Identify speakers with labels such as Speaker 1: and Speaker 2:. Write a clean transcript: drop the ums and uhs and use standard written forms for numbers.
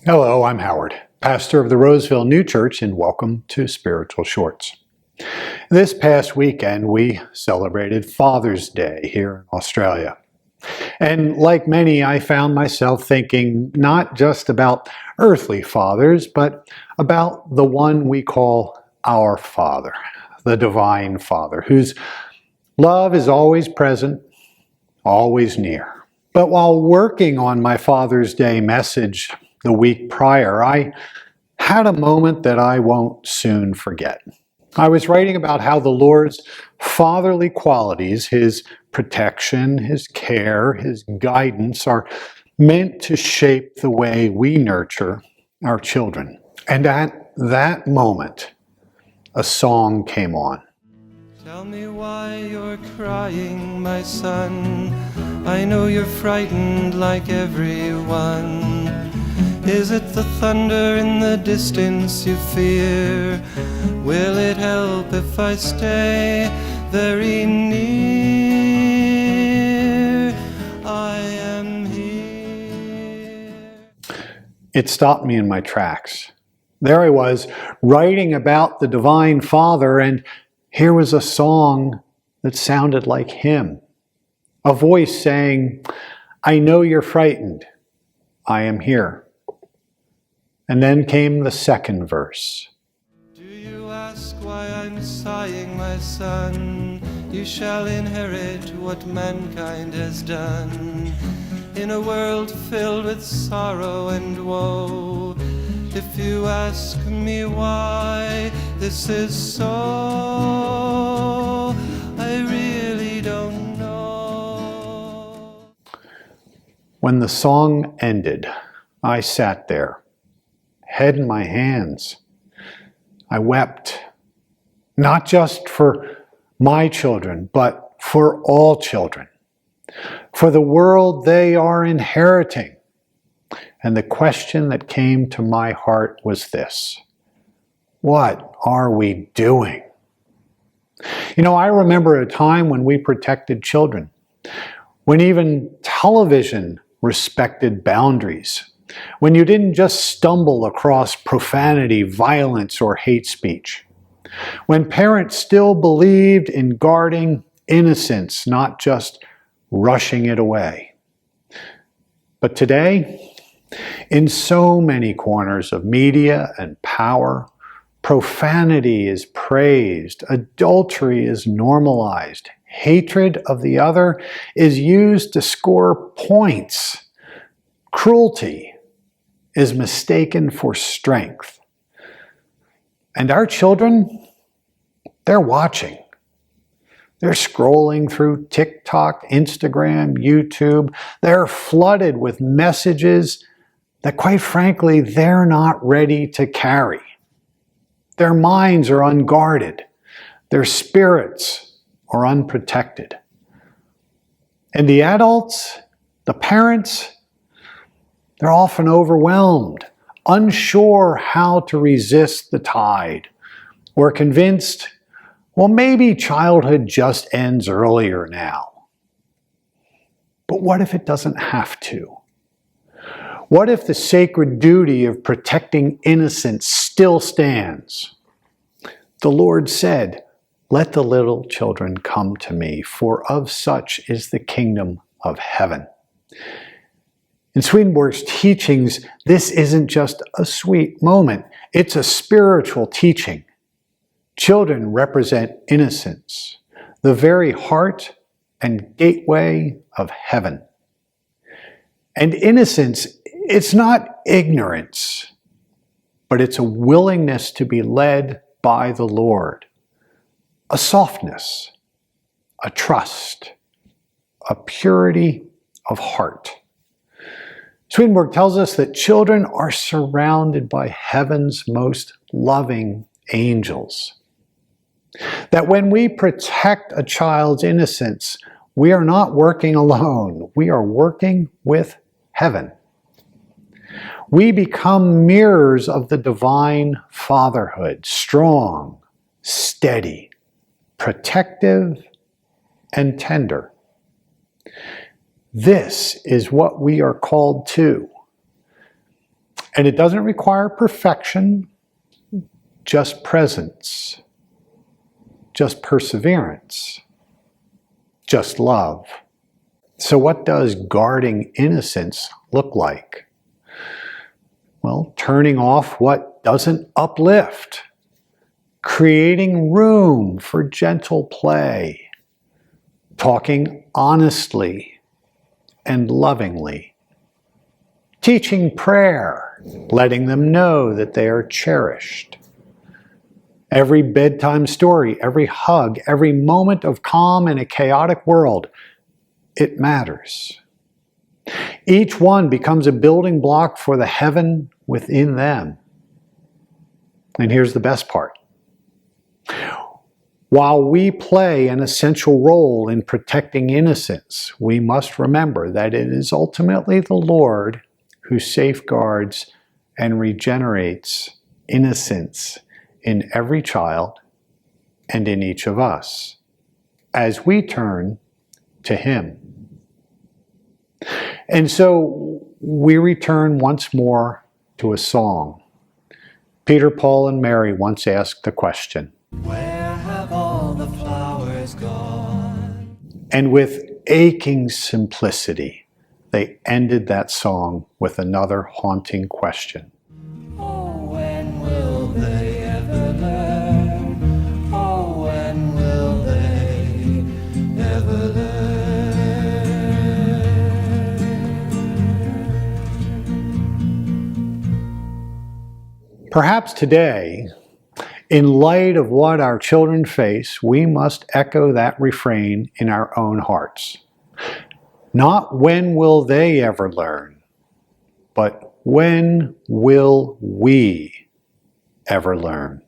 Speaker 1: Hello, I'm Howard, pastor of the Roseville New Church, and welcome to Spiritual Shorts. This past weekend, we celebrated Father's Day here in Australia. And like many, I found myself thinking not just about earthly fathers, but about the one we call our Father, the Divine Father, whose love is always present, always near. But while working on my Father's Day message the week prior, I had a moment that I won't soon forget. I was writing about how the Lord's fatherly qualities, His protection, His care, His guidance, are meant to shape the way we nurture our children. And at that moment, a song came on.
Speaker 2: Tell me why you're crying, my son. I know you're frightened like everyone. Is it the thunder in the distance you fear? Will it help if I stay very near? I am here.
Speaker 1: It stopped me in my tracks. There I was, writing about the Divine Father, and here was a song that sounded like Him. A voice saying, I know you're frightened. I am here. And then came the second verse.
Speaker 2: Do you ask why I'm sighing, my son? You shall inherit what mankind has done. In a world filled with sorrow and woe, if you ask me why this is so, I really don't know.
Speaker 1: When the song ended, I sat there, head in my hands. I wept, not just for my children, but for all children, for the world they are inheriting. And the question that came to my heart was this: what are we doing? You know, I remember a time when we protected children, when even television respected boundaries, when you didn't just stumble across profanity, violence, or hate speech, when parents still believed in guarding innocence, not just rushing it away. But today, in so many corners of media and power, profanity is praised, adultery is normalized, hatred of the other is used to score points, cruelty is mistaken for strength. And our children, they're watching. They're scrolling through TikTok, Instagram, YouTube. They're flooded with messages that, quite frankly, they're not ready to carry. Their minds are unguarded. Their spirits are unprotected. And the adults, the parents, they're often overwhelmed, unsure how to resist the tide, or convinced, well, maybe childhood just ends earlier now. But what if it doesn't have to? What if the sacred duty of protecting innocence still stands? The Lord said, let the little children come to me, for of such is the kingdom of heaven. In Swedenborg's teachings, this isn't just a sweet moment. It's a spiritual teaching. Children represent innocence, the very heart and gateway of heaven. And innocence, it's not ignorance, but it's a willingness to be led by the Lord, a softness, a trust, a purity of heart. Swedenborg tells us that children are surrounded by heaven's most loving angels. That when we protect a child's innocence, we are not working alone. We are working with heaven. We become mirrors of the divine fatherhood, strong, steady, protective, and tender. This is what we are called to. And it doesn't require perfection, just presence, just perseverance, just love. So what does guarding innocence look like? Well, turning off what doesn't uplift, creating room for gentle play, talking honestly and lovingly, teaching prayer, letting them know that they are cherished. Every bedtime story, every hug, every moment of calm in a chaotic world, it matters. Each one becomes a building block for the heaven within them. And here's the best part. While we play an essential role in protecting innocence, we must remember that it is ultimately the Lord who safeguards and regenerates innocence in every child and in each of us as we turn to Him. And so we return once more to a song. Peter, Paul, and Mary once asked the question,
Speaker 2: Where have all the flowers gone?
Speaker 1: And with aching simplicity, they ended that song with another haunting question.
Speaker 2: Oh, when will they ever learn? Oh, when will they ever learn?
Speaker 1: Perhaps today, in light of what our children face, we must echo that refrain in our own hearts. Not when will they ever learn, but when will we ever learn?